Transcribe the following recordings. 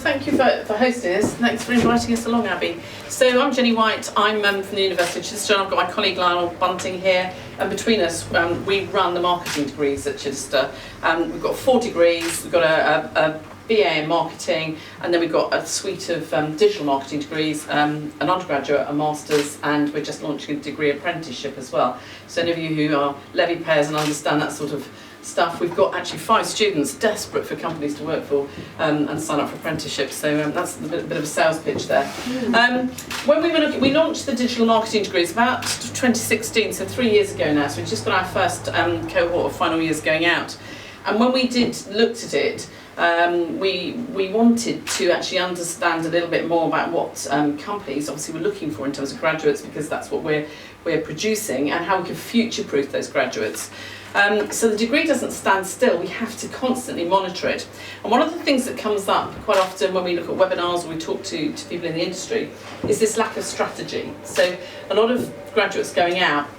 thank you for hosting this. Thanks for inviting us along, Abby. So I'm Jennie White. I'm from the University of Chichester. I've got my colleague Lionel Bunting here, and between us, we run the marketing degrees at Chichester. We've got 4 degrees. We've got a BA in marketing, and then we've got a suite of digital marketing degrees, an undergraduate, a master's, and we're just launching a degree apprenticeship as well. So any of you who are levy payers and understand that sort of stuff, we've got actually 5 students desperate for companies to work for and sign up for apprenticeships. So that's a bit of a sales pitch there. When we were looking, we launched the digital marketing degrees about 2016, so 3 years ago now. So we've just got our first cohort of final years going out. And when we looked at it, we wanted to actually understand a little bit more about what companies obviously were looking for in terms of graduates, because that's what we're producing, and how we could future-proof those graduates. So the degree doesn't stand still, we have to constantly monitor it. And one of the things that comes up quite often when we look at webinars or we talk to people in the industry is this lack of strategy. So a lot of graduates going out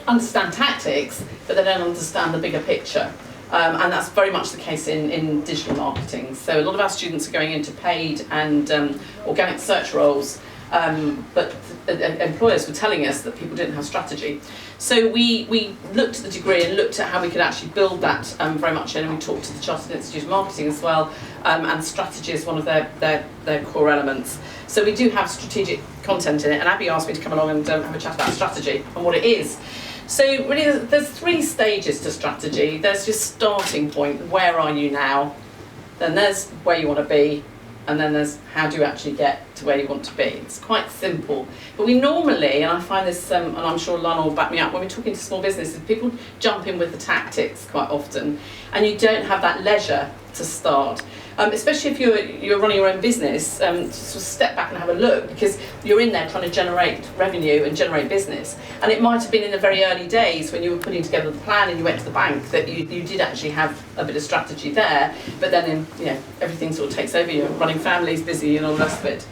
understand tactics, but they don't understand the bigger picture. And that's very much the case in digital marketing. So a lot of our students are going into paid and organic search roles, but employers were telling us that people didn't have strategy. So we looked at the degree and looked at how we could actually build that very much in, and we talked to the Chartered Institute of Marketing as well, and strategy is one of their core elements. So we do have strategic content in it, and Abby asked me to come along and have a chat about strategy and what it is. So really there's 3 stages to strategy. There's your starting point, where are you now? Then there's where you want to be, and then there's how do you actually get to where you want to be. It's quite simple. But we normally, and I find this, and I'm sure Lionel will back me up, when we're talking to small businesses, people jump in with the tactics quite often, and you don't have that leisure to start. Especially if you're running your own business, to sort of step back and have a look, because you're in there trying to generate revenue and generate business. And it might have been in the very early days when you were putting together the plan and you went to the bank that you did actually have a bit of strategy there, but then everything sort of takes over. You're running families, busy, and all the rest of it.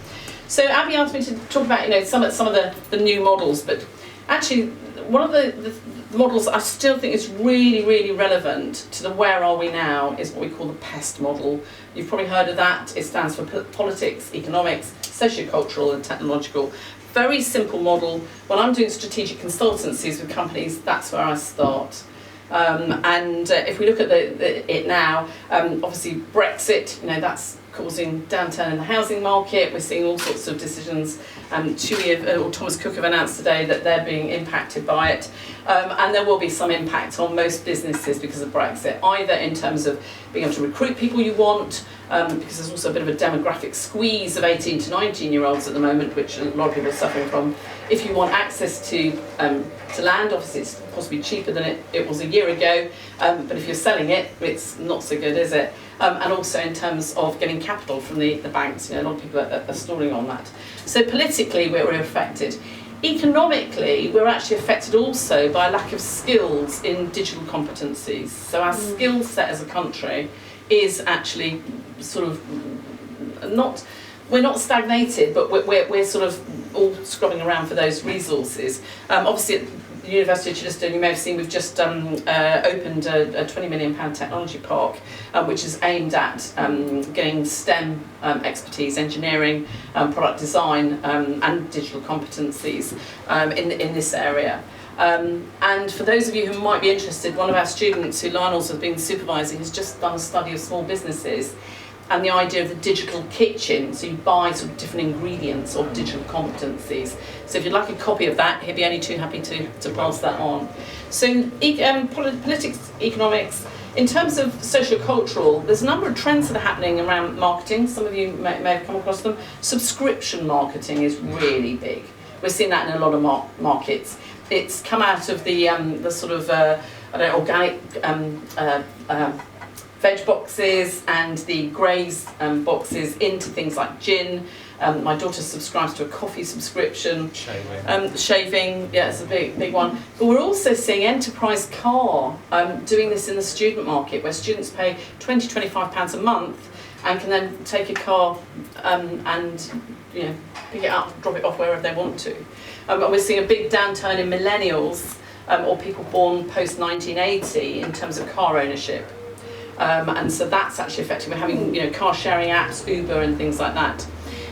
So Abby asked me to talk about some of the new models, but actually one of the models I still think is really, really relevant to the where are we now is what we call the PEST model. You've probably heard of that. It stands for politics, economics, socio-cultural and technological. Very simple model. When I'm doing strategic consultancies with companies, that's where I start. And if we look at it now, obviously Brexit, that's causing downturn in the housing market. We're seeing all sorts of decisions. Thomas Cook have announced today that they're being impacted by it. And there will be some impact on most businesses because of Brexit, either in terms of being able to recruit people you want, because there's also a bit of a demographic squeeze of 18 to 19-year-olds at the moment, which a lot of people are suffering from. If you want access to land, obviously it's possibly cheaper than it was a year ago, but if you're selling it, it's not so good, is it? And also in terms of getting capital from the banks, a lot of people are stalling on that. So politically, we're affected. Economically, we're actually affected also by a lack of skills in digital competencies. So our skill set as a country is actually sort of we're not stagnated, but we're sort of all scrubbing around for those resources. Obviously, at the University of Chichester, you may have seen, we've just opened a £20 million technology park, which is aimed at getting STEM expertise, engineering, product design, and digital competencies in this area. And for those of you who might be interested, one of our students who Lionel's has been supervising has just done a study of small businesses and the idea of the digital kitchen. So you buy sort of different ingredients of digital competencies. So if you'd like a copy of that, he'd be only too happy to pass that on. So politics, economics. In terms of socio-cultural, there's a number of trends that are happening around marketing. Some of you may have come across them. Subscription marketing is really big. We're seeing that in a lot of markets. It's come out of the sort of organic veg boxes and the Graze boxes into things like gin. My daughter subscribes to a coffee subscription. Shaving, yeah, it's a big one. But we're also seeing Enterprise Car doing this in the student market, where students pay £20–25 a month and can then take a car and pick it up, drop it off wherever they want to. And we're seeing a big downturn in millennials or people born post 1980 in terms of car ownership. And so that's actually affecting. We're having, car sharing apps, Uber and things like that.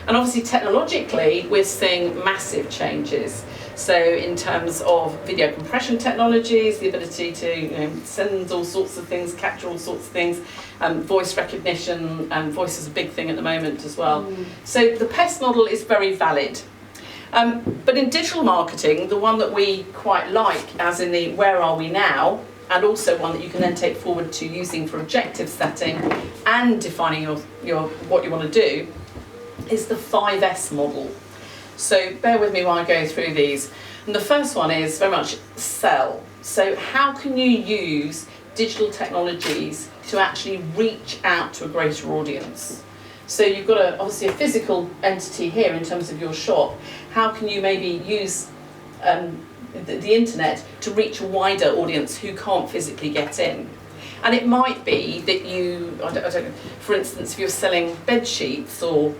And obviously technologically, we're seeing massive changes. So in terms of video compression technologies, the ability to send all sorts of things, capture all sorts of things, voice recognition, voice is a big thing at the moment as well. So the PEST model is very valid. But in digital marketing, the one that we quite like, as in the where are we now, and also one that you can then take forward to using for objective setting and defining your what you want to do, is the 5S model. So bear with me while I go through these. And the first one is very much sell. So how can you use digital technologies to actually reach out to a greater audience? So you've got obviously a physical entity here in terms of your shop. How can you maybe use the internet to reach a wider audience who can't physically get in? And it might be that you, I don't know, for instance, if you're selling bed sheets or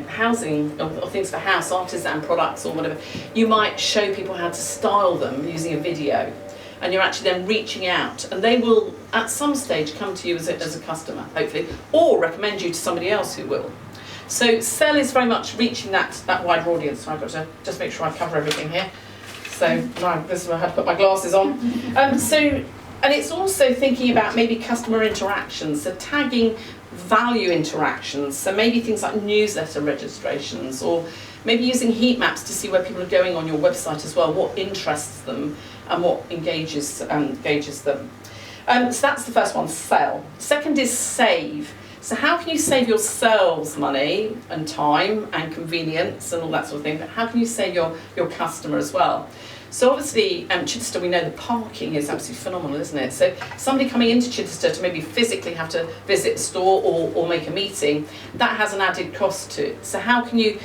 housing or things for house, artisan products or whatever, you might show people how to style them using a video, and you're actually then reaching out, and they will at some stage come to you as a customer, hopefully, or recommend you to somebody else who will. So sell is very much reaching that wider audience. So I've got to just make sure I cover everything here. So no, this is where I had to put my glasses on. And it's also thinking about maybe customer interactions, so tagging value interactions, so maybe things like newsletter registrations, or maybe using heat maps to see where people are going on your website as well, what interests them and what engages them. So that's the first one, sell. Second is save. So how can you save yourselves money and time and convenience and all that sort of thing, but how can you save your customer as well? So obviously, Chichester, we know the parking is absolutely phenomenal, isn't it? So somebody coming into Chichester to maybe physically have to visit the store or make a meeting, that has an added cost to it. So how can you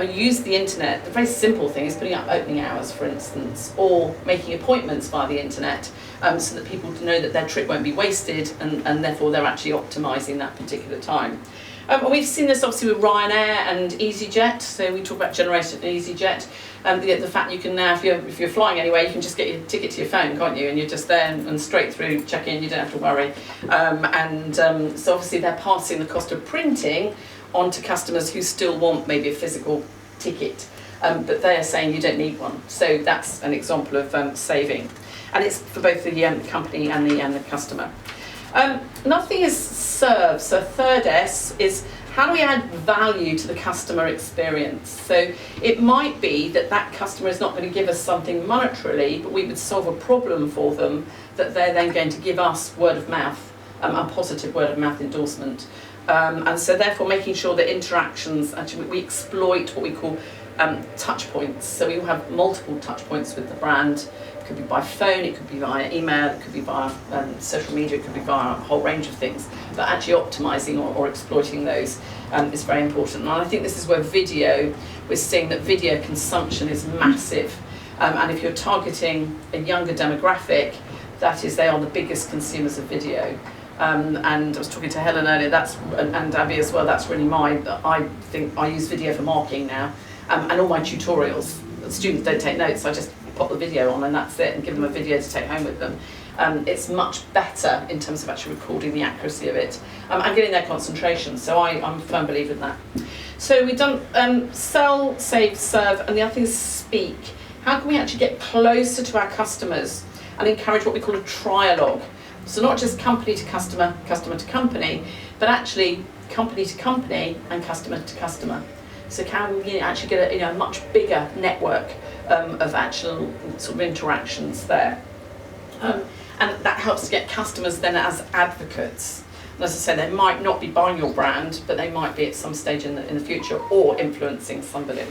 use the internet? The very simple thing is putting up opening hours, for instance, or making appointments via the internet, so that people know that their trip won't be wasted, and therefore they're actually optimising that particular time. We've seen this obviously with Ryanair and EasyJet, so we talk about generation and EasyJet. The fact you can now, if you're flying anywhere, you can just get your ticket to your phone, can't you? And you're just there and straight through, check in, you don't have to worry. So obviously they're passing the cost of printing on to customers who still want maybe a physical ticket, but they are saying you don't need one. So that's an example of saving. And it's for both the company and the customer. Another thing is serve. So third S is, how do we add value to the customer experience? So it might be that customer is not going to give us something monetarily, but we would solve a problem for them that they're then going to give us word of mouth, a positive word of mouth endorsement. And so therefore making sure that interactions, actually we exploit what we call touch points. So we will have multiple touch points with the brand. It could be by phone, it could be via email, it could be via social media, it could be via a whole range of things. But actually optimising or exploiting those is very important. And I think this is where we're seeing that video consumption is massive. And if you're targeting a younger demographic, that is, they are the biggest consumers of video. And I was talking to Helen earlier, and Abby as well, that's really I think I use video for marking now. And all my tutorials, the students don't take notes, I just pop the video on and that's it, and give them a video to take home with them. It's much better in terms of actually recording the accuracy of it and getting their concentration. So I'm a firm believer in that. So we've done sell, save, serve, and the other thing is speak. How can we actually get closer to our customers and encourage what we call a trialogue? So not just company to customer, customer to company, but actually company to company and customer to customer. So can we actually get a much bigger network of actual sort of interactions there? And that helps to get customers then as advocates. And as I say, they might not be buying your brand, but they might be at some stage in the future or influencing somebody.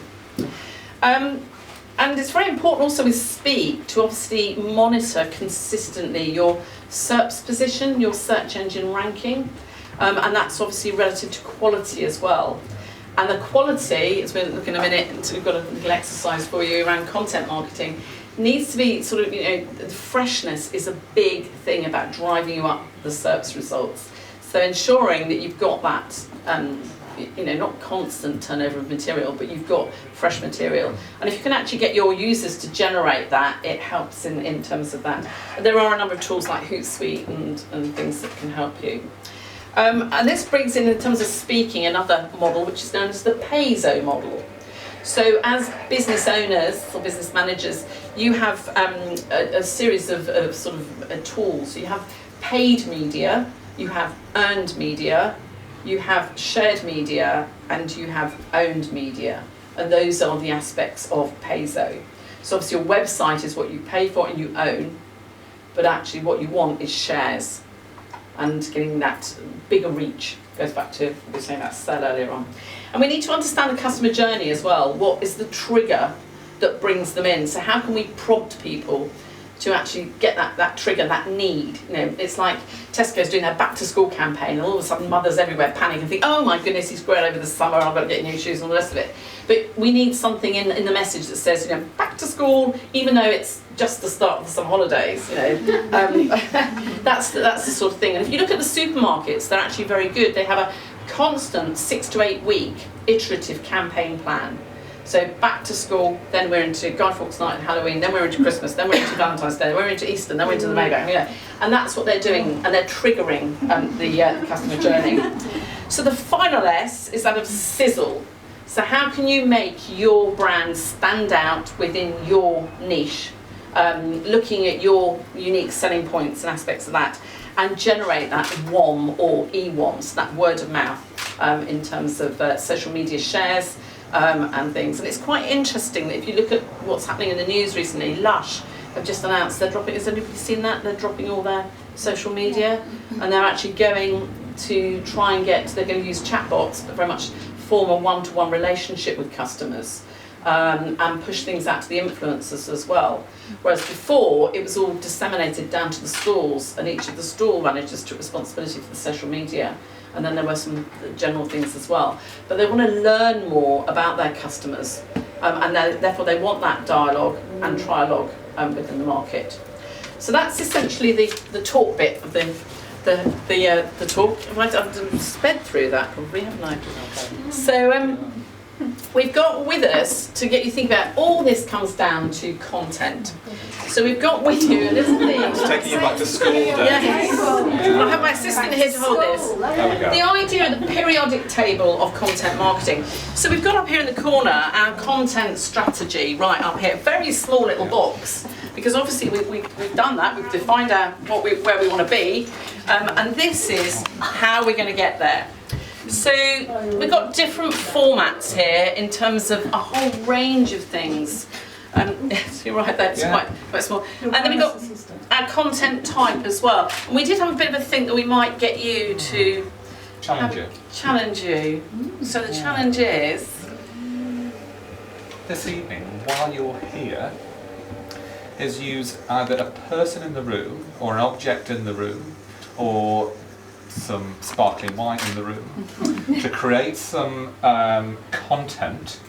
And it's very important also with Speak to obviously monitor consistently your SERP's position, your search engine ranking, and that's obviously relative to quality as well. And the quality, as we'll look in a minute, we've got a little exercise for you around content marketing, needs to be sort of, the freshness is a big thing about driving you up the SERP's results. So ensuring that you've got that not constant turnover of material, but you've got fresh material. And if you can actually get your users to generate that, it helps in terms of that. There are a number of tools like Hootsuite and things that can help you. And this brings in terms of speaking, another model, which is known as the payzo model. So as business owners or business managers, you have a series of sort of tools. You have paid media, you have earned media, you have shared media, and you have owned media. And those are the aspects of payzo. So obviously your website is what you pay for and you own, but actually what you want is shares and getting that bigger reach. Goes back to what we were saying about sell earlier on. And we need to understand the customer journey as well. What is the trigger that brings them in? So how can we prompt people to actually get that trigger, that need? It's like Tesco's doing their back to school campaign, and all of a sudden mothers everywhere panic and think, oh my goodness, he's grown over the summer, I've got to get new shoes and all the rest of it. But we need something in the message that says, back to school, even though it's just the start of the summer holidays, that's the sort of thing. And if you look at the supermarkets, they're actually very good. They have a constant 6 to 8 week iterative campaign plan. So back to school, then we're into Guy Fawkes Night and Halloween, then we're into Christmas, then we're into Valentine's Day, we're into Easter, then we're into the Maybank, and that's what they're doing, and they're triggering the customer journey. So the final S is that of sizzle. So how can you make your brand stand out within your niche, looking at your unique selling points and aspects of that, and generate that WOM or EWOM, so that word of mouth, in terms of social media shares, and things. And it's quite interesting that if you look at what's happening in the news recently, Lush have just announced they're dropping, has anybody seen that? They're dropping all their social media, and they're actually going to try and they're going to use chatbots, but very much form a one-to-one relationship with customers, and push things out to the influencers as well. Whereas before, it was all disseminated down to the stalls, and each of the stall managers took responsibility for the social media. And then there were some general things as well. But they want to learn more about their customers, and therefore they want that dialogue and trialogue within the market. So that's essentially the talk bit of the talk. I've sped through that probably, haven't I? Okay. So we've got with us, to get you think about, all this comes down to content. So we've got with you, isn't it? It's taking you back to school day. Yes. I have my assistant here to hold this. There we go. The idea of the periodic table of content marketing. So we've got up here in the corner our content strategy, right up here. Very small little box, because obviously we've done that. We've defined where we want to be, and this is how we're going to get there. So we've got different formats here in terms of a whole range of things. You're right, that's quite small. And then we've got our content type as well. And we did have a bit of a think that we might get you to challenge you. So the challenge is, this evening, while you're here, is use either a person in the room, or an object in the room, or some sparkling wine in the room, to create some content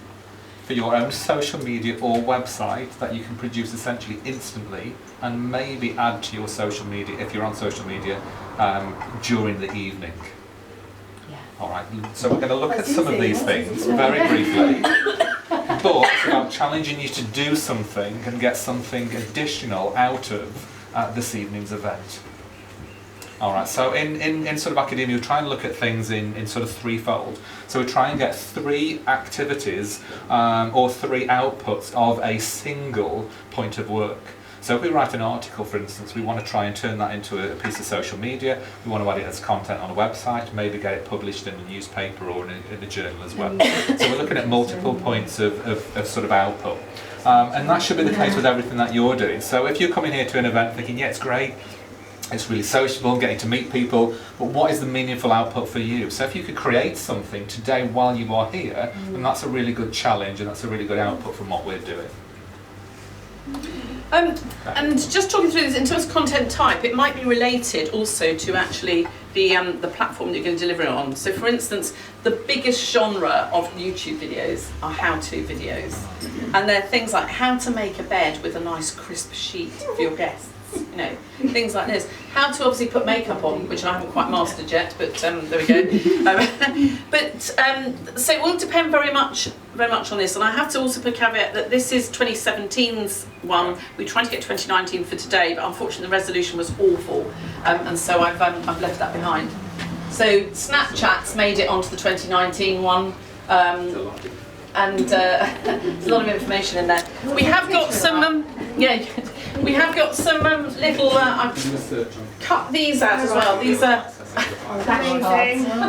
for your own social media or website that you can produce essentially instantly, and maybe add to your social media, if you're on social media, during the evening. Yeah. Alright, so we're going to look at some of these things very briefly, but it's about challenging you to do something and get something additional out of this evening's event. Alright, so in sort of academia, we try and look at things in sort of threefold. So we try and get 3 activities or 3 outputs of a single point of work. So if we write an article, for instance, we want to try and turn that into a piece of social media. We want to add it as content on a website, maybe get it published in a newspaper or in a journal as well. So we're looking at multiple points of sort of output. And that should be the case with everything that you're doing. So if you're coming here to an event thinking, yeah, it's great, it's really sociable, getting to meet people, but what is the meaningful output for you? So if you could create something today while you are here, then that's a really good challenge, and that's a really good output from what we're doing. And just talking through this in terms of content type, it might be related also to actually the platform that you're going to deliver it on. So for instance, the biggest genre of YouTube videos are how-to videos, and they're things like how to make a bed with a nice crisp sheet for your guests. you know, things like this. How to obviously put makeup on, which I haven't quite mastered yet, but there we go. So it will depend very much on this, and I have to also put a caveat that this is 2017's one. We tried to get 2019 for today, but unfortunately the resolution was awful, and so I've left that behind. So Snapchat's made it onto the 2019 one. And there's a lot of information in there. We have got some, we have got some little. I've cut these out as well.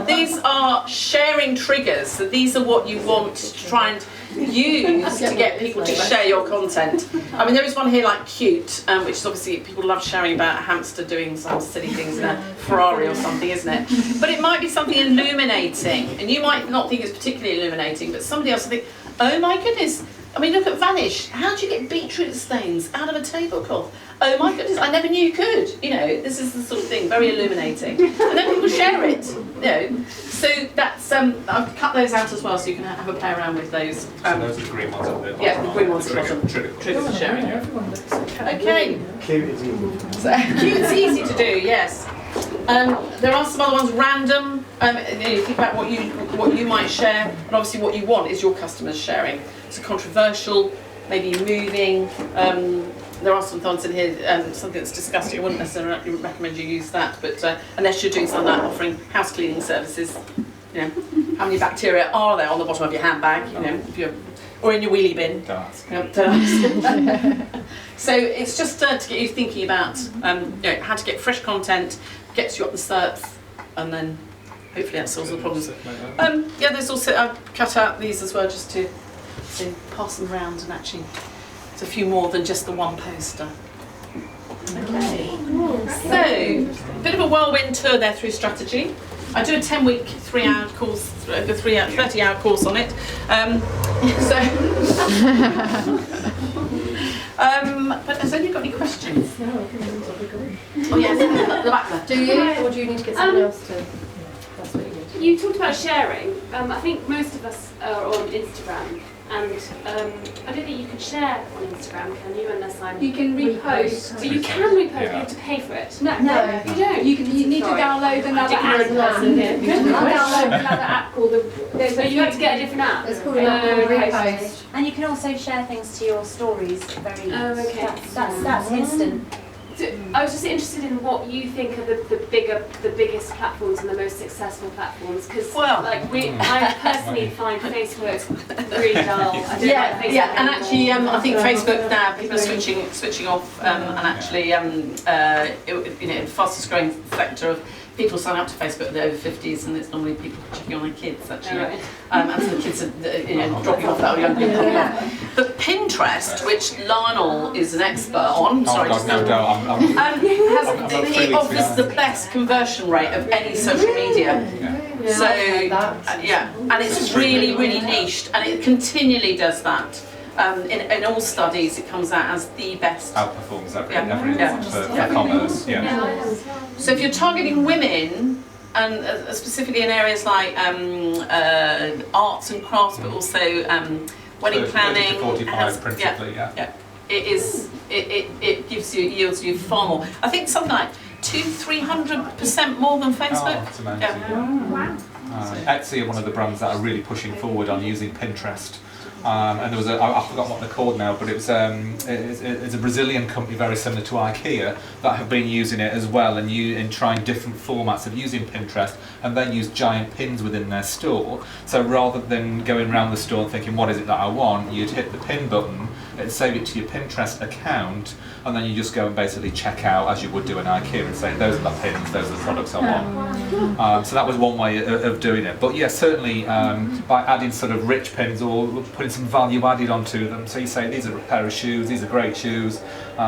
These are sharing triggers. So these are what you want to try and use to get people to share your content. I mean, there is one here like cute, which is obviously people love sharing about a hamster doing some silly things in a Ferrari or something, isn't it? But it might be something illuminating, and you might not think it's particularly illuminating, but somebody else will think, oh my goodness, I mean, look at Vanish. How do you get beetroot stains out of a tablecloth? Oh my goodness, I never knew you could. You know, this is the sort of thing, very illuminating. And then people share it, you know. So that's, I've cut those out as well so you can have a play around with those. So those are the green ones up there. Yeah, the green ones are trigger for sharing. Okay. Cute is easy. So, cute's easy to do, yes. There are some other ones, random. You think about what you might share, and obviously what you want is your customers sharing. So controversial, maybe moving. There are some thoughts in here, something that's disgusting. I wouldn't necessarily recommend you use that, but unless you're doing something like offering house cleaning services, you know, how many bacteria are there on the bottom of your handbag, you know, if you're, or in your wheelie bin. Don't ask. Don't ask. So it's just to get you thinking about you know, how to get fresh content, gets you up the SERPs, and then hopefully that solves the problems. Yeah, there's also, I've cut out these as well just to pass them around, and actually it's a few more than just the one poster. Okay, so a bit of a whirlwind tour there through strategy. I do a 10-week, 3-hour course, 30-hour course on it. But has anybody got any questions? No. Oh yes, at the back there. Do you, or do you need to get someone else to? That's what you need. You talked about sharing. I think most of us are on Instagram, and I don't think you can share on Instagram, can you? Unless I'm. You can repost. But you can repost. Yeah. You have to pay for it. No, you don't. You need to download another app. Download another app called So you have to get a different app. It's called repost. And you can also share things to your stories very okay. That's instant. So I was just interested in what you think are the biggest platforms and the most successful platforms, because I personally find Facebook really dull. I don't like Facebook and anymore. actually, I think Facebook now people are switching off, and actually, you know, the fastest growing sector of people sign up to Facebook, they're over 50s, and it's normally people checking on their kids actually, and so the kids are dropping off that or young people dropping off. But Pinterest, which Lionel is an expert on, Has it offers the best conversion rate of any social media. So and it's really niched, and it continually does that. In all studies, it comes out as the best. Outperforms everything for commerce. So if you're targeting women, and specifically in areas like arts and crafts, but also wedding planning, 30 to 45 principally, it yields you far more. I think something like 200-300% more than Facebook. Oh, that's amazing. Wow. Etsy are one of the brands that are really pushing forward on using Pinterest. And there was I've forgotten what they're called now, but it's a Brazilian company very similar to IKEA that have been using it as well, and trying different formats of using Pinterest, and then use giant pins within their store. So rather than going around the store and thinking, what is it that I want, you'd hit the pin button, it'd save it to your Pinterest account, and then you just go and basically check out as you would do in IKEA and say, those are the pins, those are the products I want. So that was one way of doing it. But yeah, certainly by adding sort of rich pins or putting some value added onto them. So you say, these are a pair of shoes, these are great shoes.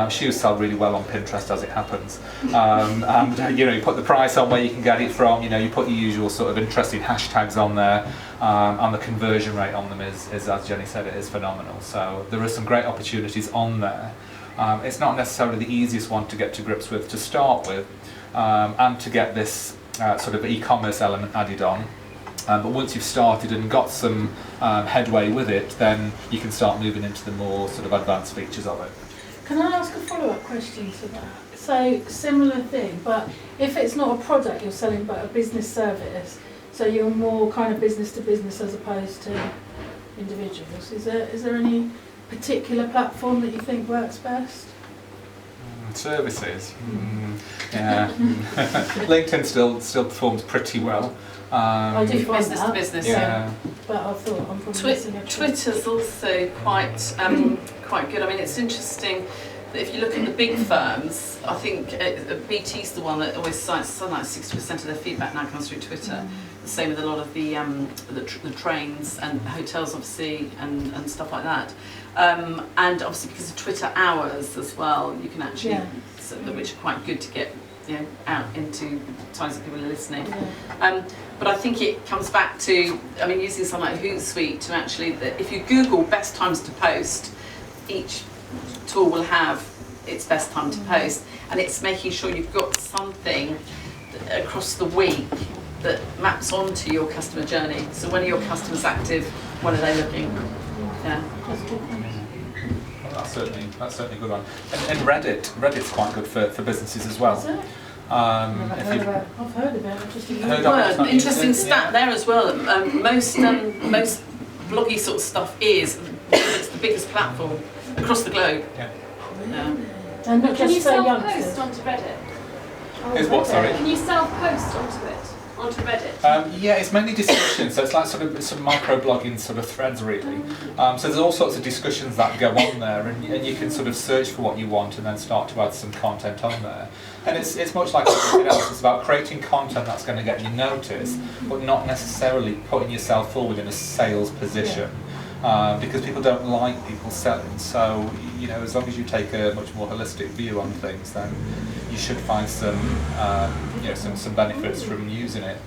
Shoes sell really well on Pinterest as it happens. And you know, you put the price on where you can get it from, you know, you put your usual sort of interesting hashtags on there, and the conversion rate on them is, as Jenny said, it is phenomenal. So there are some great opportunities on there. It's not necessarily the easiest one to get to grips with to start with, and to get this sort of e-commerce element added on. But once you've started and got some headway with it, then you can start moving into the more sort of advanced features of it. Can I ask a follow-up question to that? So, similar thing, but if it's not a product you're selling, but a business service, so you're more kind of business to business as opposed to individuals, is there any particular platform that you think works best? Services. Yeah. LinkedIn still performs pretty well. I do find Business to that, business. Yeah. but I thought I'm probably missing a trick. Twitter's also quite good. I mean, it's interesting that if you look at the big firms, I think BT's the one that always cites something like 60% of their feedback now comes through Twitter. The same with a lot of the trains and hotels, obviously, and stuff like that. And obviously because of Twitter hours as well, you can actually, which are quite good to get out into times that people are listening. But I think it comes back to, I mean, using something like Hootsuite to actually, if you Google best times to post, each tool will have its best time to post, and it's making sure you've got something across the week that maps onto your customer journey. So when are your customers active? When are they looking? Yeah. Well, that's certainly a good one. And Reddit's quite good for businesses as well. Is it? I've heard of it. I've just Interesting stat there as well. Most bloggy sort of stuff it's the biggest platform across the globe. Yeah. And not Can you just for self-post youngsters. onto Reddit? Is what, sorry? Can you self-post onto Reddit? Yeah, it's mainly discussions, so it's like sort of micro-blogging sort of threads, really. So there's all sorts of discussions that go on there, and you can sort of search for what you want and then start to add some content on there. And it's much like everything else, it's about creating content that's going to get you noticed, but not necessarily putting yourself forward in a sales position. Because people don't like people selling, so as long as you take a much more holistic view on things, then you should find some benefits from using it.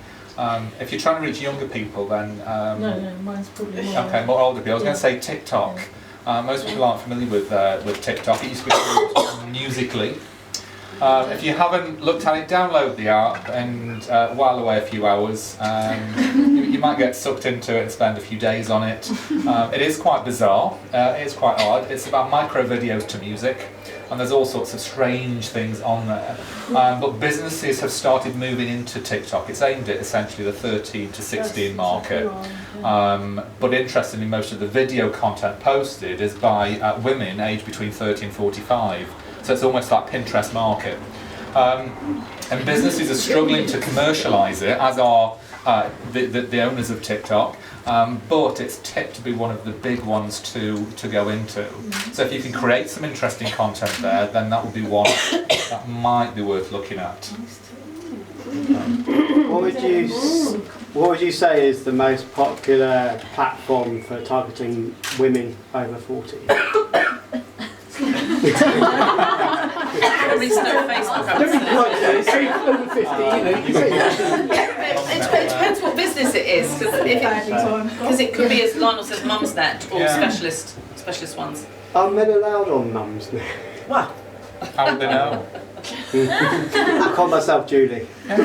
If you're trying to reach younger people, then No, mine's probably more. more older people. I was going to say TikTok. Most people aren't familiar with TikTok. It used to be called Musical.ly. If you haven't looked at it, download the app and while away a few hours. You might get sucked into it and spend a few days on it. It is quite bizarre. It is quite odd. It's about micro videos to music, and there's all sorts of strange things on there. But businesses have started moving into TikTok. It's aimed at essentially the 13 to 16 market. But interestingly, most of the video content posted is by women aged between 30 and 45. So it's almost like Pinterest market. And businesses are struggling to commercialise it, as are the owners of TikTok. But it's tipped to be one of the big ones to go into. So if you can create some interesting content there, then that would be one that might be worth looking at. What would you say is the most popular platform for targeting women over 40? Probably still Facebook, I would say. Over 50, It depends what business it is, because it could be, as Lionel says, Mumsnet or specialist ones. Are men allowed on Mumsnet? Wow. How would they know? I call myself Julie. No,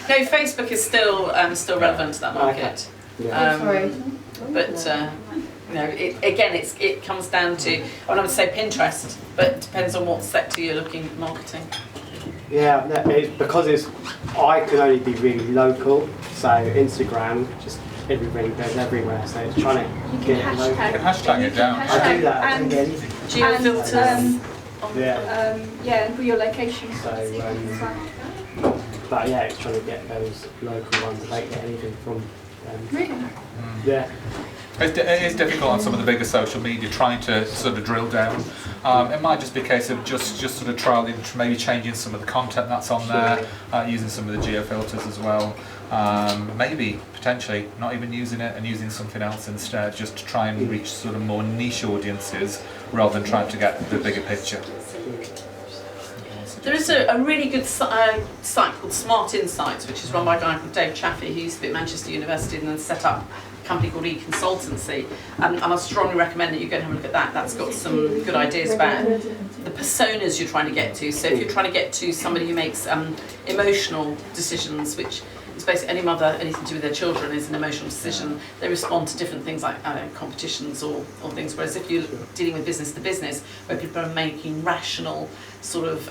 Facebook is still relevant to that market. Yeah. But it comes down to, I would say Pinterest, but it depends on what sector you're looking at marketing. Yeah, it's because I can only be really local, so Instagram just everybody goes everywhere, so it's trying to get it local. You can hashtag it down. I do that, I don't get anything. Geofilters. Yeah. And for your location. So, but yeah, it's trying to get those local ones. I don't get anything from them. Really? Yeah. It is difficult on some of the bigger social media trying to sort of drill down. It might just be a case of just sort of trialing, maybe changing some of the content that's on there, using some of the geofilters as well. Maybe potentially not even using it and using something else instead, just to try and reach sort of more niche audiences rather than trying to get the bigger picture. There is a really good site called Smart Insights, which is run by a guy called Dave Chaffee, who used to be at Manchester University and then set up a company called E-Consultancy. And I strongly recommend that you go and have a look at that. That's got some good ideas about the personas you're trying to get to. So if you're trying to get to somebody who makes emotional decisions, which it's basically any mother, anything to do with their children is an emotional decision. They respond to different things like, I don't know, competitions or things, whereas if you're dealing with business to business, where people are making rational, sort of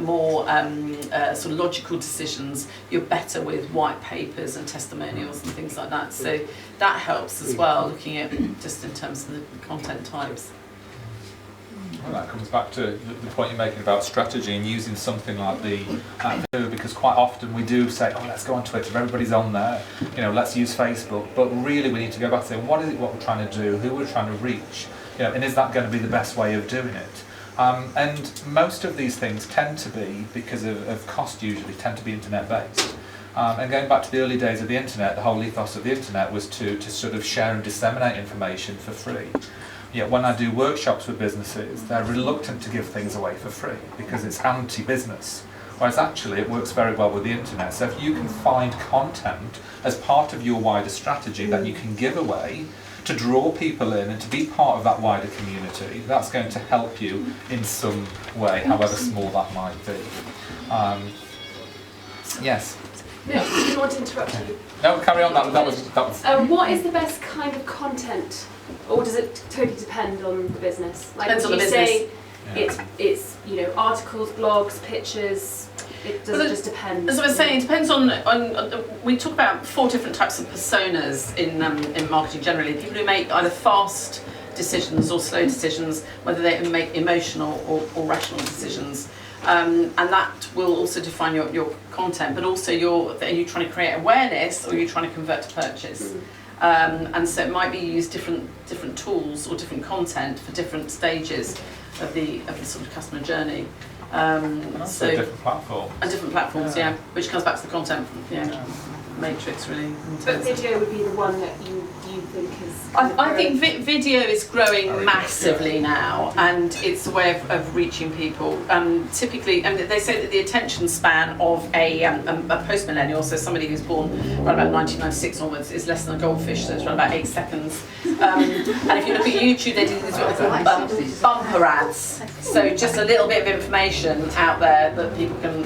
more sort of logical decisions, you're better with white papers and testimonials and things like that. So that helps as well, looking at just in terms of the content types. Well, that comes back to the point you're making about strategy and using something like the because quite often we do say, oh, let's go on Twitter, everybody's on there, you know, let's use Facebook, but really we need to go back and say, what is it what we're trying to do, who we're trying to reach, you know, and is that going to be the best way of doing it? And most of these things tend to be, because of cost usually, tend to be internet based. And going back to the early days of the internet, the whole ethos of the internet was to sort of share and disseminate information for free. Yet when I do workshops with businesses, they're reluctant to give things away for free because it's anti-business. Whereas actually it works very well with the internet. So if you can find content as part of your wider strategy that you can give away to draw people in and to be part of that wider community, that's going to help you in some way, however small that might be. Yes? No, I didn't want to interrupt you. No, carry on. That was. What is the best kind of content, or does it totally depend on the business? Like, Depends on would the you business. say it's you know, articles, blogs, pictures? It doesn't just depend. As I was saying, it depends on we talk about 4 different types of personas in marketing generally. People who make either fast decisions or slow decisions, whether they make emotional or rational decisions. And that will also define your content, but also are you trying to create awareness or are you trying to convert to purchase? And so it might be use different tools or different content for different stages of the sort of customer journey. So different platforms. And different platforms, yeah, which comes back to the content, matrix really. But video would be the one that you think is... I think video is growing massively now, and it's a way of reaching people. Typically, and they say that the attention span of a post-millennial, so somebody who's born around about 1996 onwards, is less than a goldfish, so it's around about 8 seconds. And if you look at YouTube, they do these what they call bumper ads. So just a little bit of information out there that people can,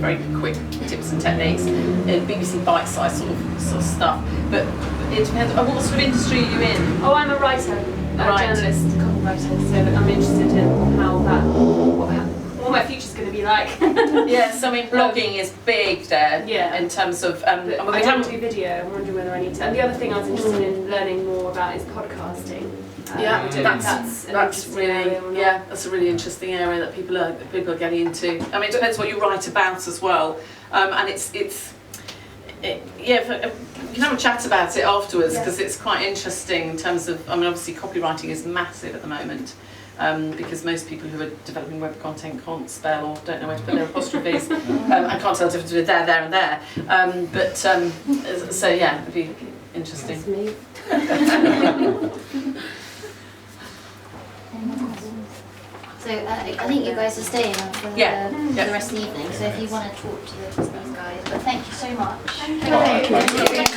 very quick tips and techniques, BBC bite-sized sort of stuff. But it depends. What sort of industry are you in? Oh, I'm a writer, a journalist, copywriter, so I'm interested in how what my future's going to be like. Yes, I mean blogging is big there. Yeah. In terms of I don't do video. I'm wondering whether I need to. And the other thing I was interested in learning more about is podcasting. That's really that's a really interesting area that people are getting into. I mean, it depends what you write about as well, and you can have a chat about it afterwards because it's quite interesting in terms of. I mean, obviously copywriting is massive at the moment. Because most people who are developing web content can't spell or don't know where to put their apostrophes. I can't tell the difference between there and there. So yeah, it'd be interesting. That's me. So I think you guys are staying on for the rest of the evening. So if you want to talk to these guys, but thank you so much. Thank you.